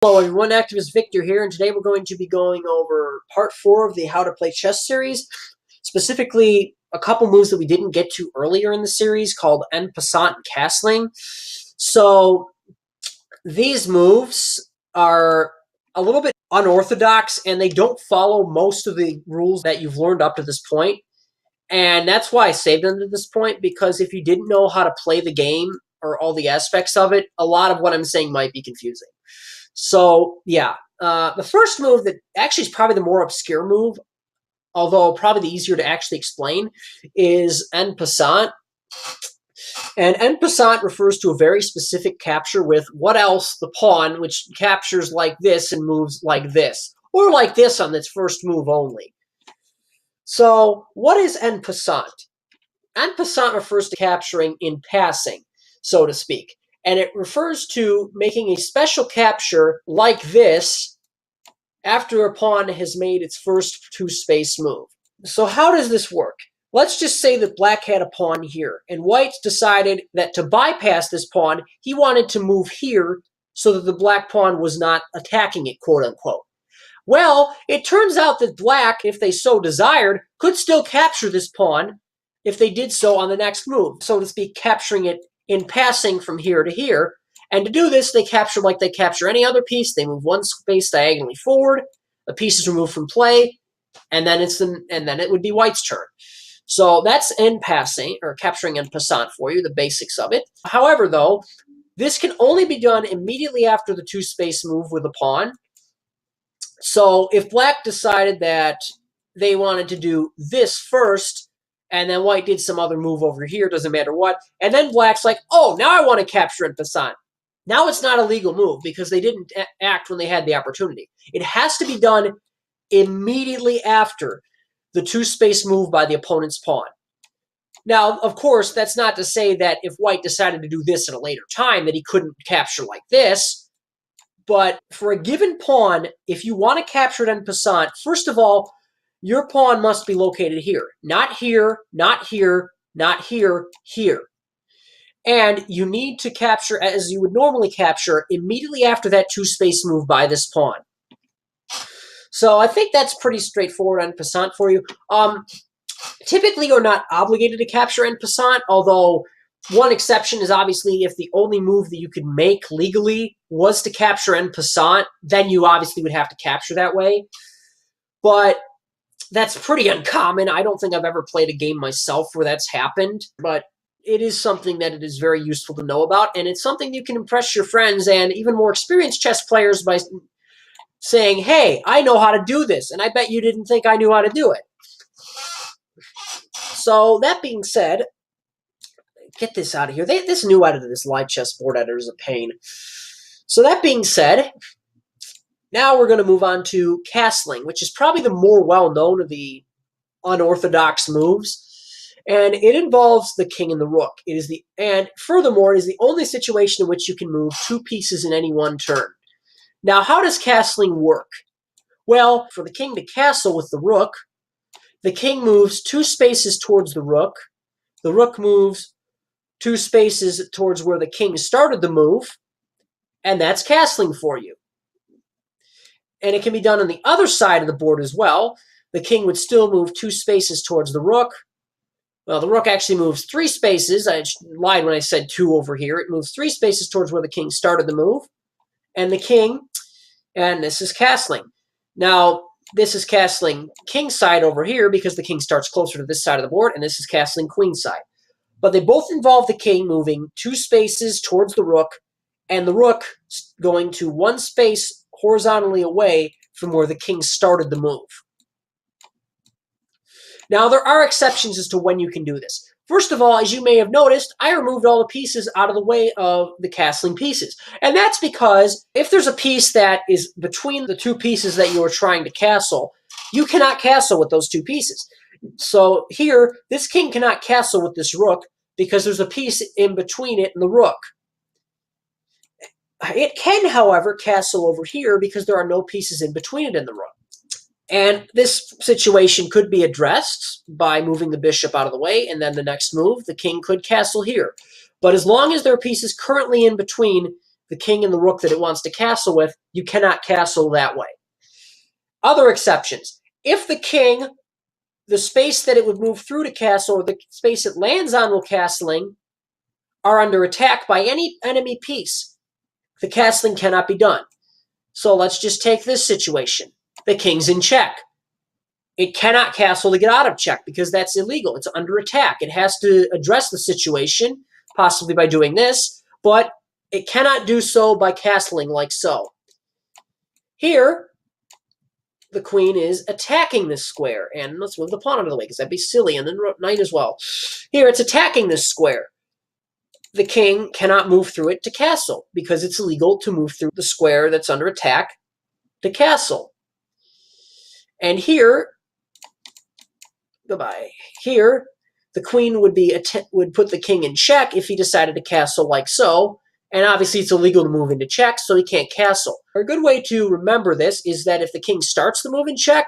Hello everyone, Activist Victor here, and today we're going to be going over part 4 of the How to Play Chess series, specifically a couple moves that we didn't get to earlier in the series called en passant and castling. So these moves are a little bit unorthodox and they don't follow most of the rules that you've learned up to this point. And that's why I saved them to this point, because if you didn't know how to play the game or all the aspects of it, a lot of what I'm saying might be confusing. So, yeah, the first move that actually is probably the more obscure move, although probably the easier to actually explain, is en passant. And en passant refers to a very specific capture with what else? The pawn, which captures like this and moves like this, or like this on its first move only. So, what is en passant? En passant refers to capturing in passing, so to speak. And it refers to making a special capture like this after a pawn has made its first two-space move. So how does this work? Let's just say that black had a pawn here, and white decided that to bypass this pawn, he wanted to move here so that the black pawn was not attacking it, quote-unquote. Well, it turns out that black, if they so desired, could still capture this pawn if they did so on the next move, so to speak, capturing it in passing from here to here. And to do this, they capture like they capture any other piece. They move one space diagonally forward. The piece is removed from play, and then it would be white's turn. So that's en passing, or capturing en passant for you, the basics of it. However, though, this can only be done immediately after the two-space move with a pawn. So if black decided that they wanted to do this first, and then white did some other move over here, doesn't matter what. And then black's like, oh, now I want to capture en passant. Now it's not a legal move because they didn't act when they had the opportunity. It has to be done immediately after the two-space move by the opponent's pawn. Now, of course, that's not to say that if white decided to do this at a later time that he couldn't capture like this. But for a given pawn, if you want to capture it en passant, first of all, your pawn must be located here. Not here, not here, not here, here. And you need to capture, as you would normally capture, immediately after that two-space move by this pawn. So I think that's pretty straightforward en passant for you. Typically, you're not obligated to capture en passant, although one exception is obviously if the only move that you could make legally was to capture en passant, then you obviously would have to capture that way. But that's pretty uncommon. I don't think I've ever played a game myself where that's happened, but it is something that it is very useful to know about, and it's something you can impress your friends and even more experienced chess players by saying, hey, I know how to do this, and I bet you didn't think I knew how to do it. So that being said, get this out of here. This new editor, this live chessboard editor, is a pain. So that being said, now we're going to move on to castling, which is probably the more well-known of the unorthodox moves. And it involves the king and the rook. And furthermore, it is the only situation in which you can move two pieces in any one turn. Now, how does castling work? Well, for the king to castle with the rook, the king moves two spaces towards the rook moves two spaces towards where the king started the move, and that's castling for you. And it can be done on the other side of the board as well. The king would still move two spaces towards the rook. Well, the rook actually moves three spaces. I lied when I said two over here. It moves three spaces towards where the king started the move. And the king, and this is castling. Now, this is castling king side over here because the king starts closer to this side of the board, and this is castling queen side. But they both involve the king moving two spaces towards the rook, and the rook going to one space horizontally away from where the king started the move. Now, there are exceptions as to when you can do this. First of all, as you may have noticed, I removed all the pieces out of the way of the castling pieces. And that's because if there's a piece that is between the two pieces that you are trying to castle, you cannot castle with those two pieces. So here, this king cannot castle with this rook because there's a piece in between it and the rook. It can, however, castle over here because there are no pieces in between it and the rook. And this situation could be addressed by moving the bishop out of the way, and then the next move, the king could castle here. But as long as there are pieces currently in between, the king and the rook that it wants to castle with, you cannot castle that way. Other exceptions. If the king, the space that it would move through to castle, or the space it lands on while castling, are under attack by any enemy piece, the castling cannot be done. So let's just take this situation. The king's in check. It cannot castle to get out of check because that's illegal. It's under attack. It has to address the situation, possibly by doing this, but it cannot do so by castling like so. Here, the queen is attacking this square, and let's move the pawn out of the way because that'd be silly, and then knight as well. Here, it's attacking this square. The king cannot move through it to castle because it's illegal to move through the square that's under attack to castle. And here, goodbye. Here, the queen would put the king in check if he decided to castle like so. And obviously, it's illegal to move into check, so he can't castle. A good way to remember this is that if the king starts the move in check,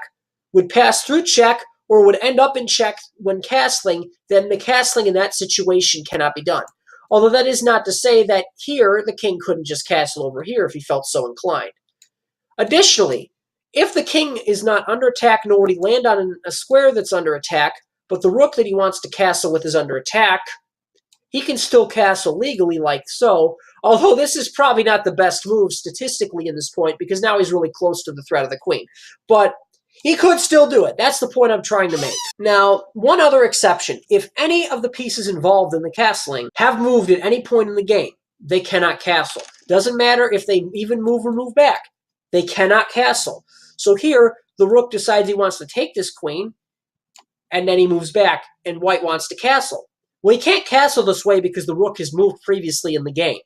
would pass through check, or would end up in check when castling, then the castling in that situation cannot be done. Although that is not to say that here, the king couldn't just castle over here if he felt so inclined. Additionally, if the king is not under attack nor would he land on a square that's under attack, but the rook that he wants to castle with is under attack, he can still castle legally like so, although this is probably not the best move statistically in this point because now he's really close to the threat of the queen. But he could still do it. That's the point I'm trying to make. Now, one other exception. If any of the pieces involved in the castling have moved at any point in the game, they cannot castle. Doesn't matter if they even move or move back. They cannot castle. So here, the rook decides he wants to take this queen, and then he moves back, and white wants to castle. Well, he can't castle this way because the rook has moved previously in the game.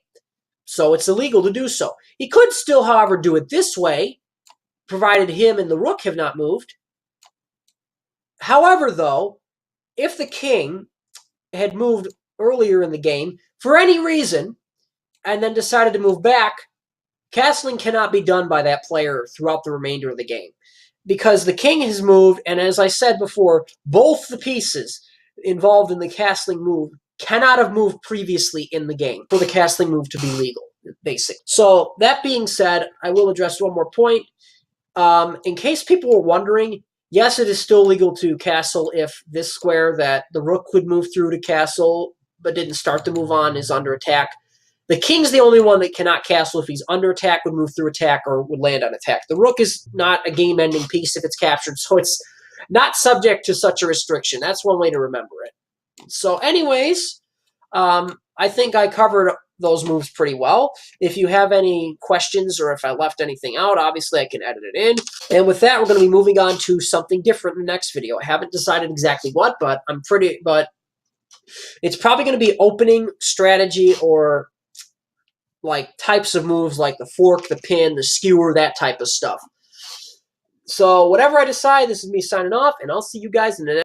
So it's illegal to do so. He could still, however, do it this way, provided him and the rook have not moved. However, though, if the king had moved earlier in the game for any reason and then decided to move back, castling cannot be done by that player throughout the remainder of the game because the king has moved, and as I said before, both the pieces involved in the castling move cannot have moved previously in the game for the castling move to be legal, basically. So that being said, I will address one more point. In case people were wondering, yes, it is still legal to castle if this square that the rook would move through to castle but didn't start the move on is under attack. The king's the only one that cannot castle if he's under attack, would move through attack, or would land on attack. The rook is not a game-ending piece if it's captured, so it's not subject to such a restriction. That's one way to remember it. So anyways, I think I covered those moves pretty well. If you have any questions or if I left anything out, obviously I can edit it in. And with that, we're going to be moving on to something different in the next video. I haven't decided exactly what, but it's probably going to be opening strategy or like types of moves like the fork, the pin, the skewer, that type of stuff. So whatever I decide, this is me signing off, and I'll see you guys in the next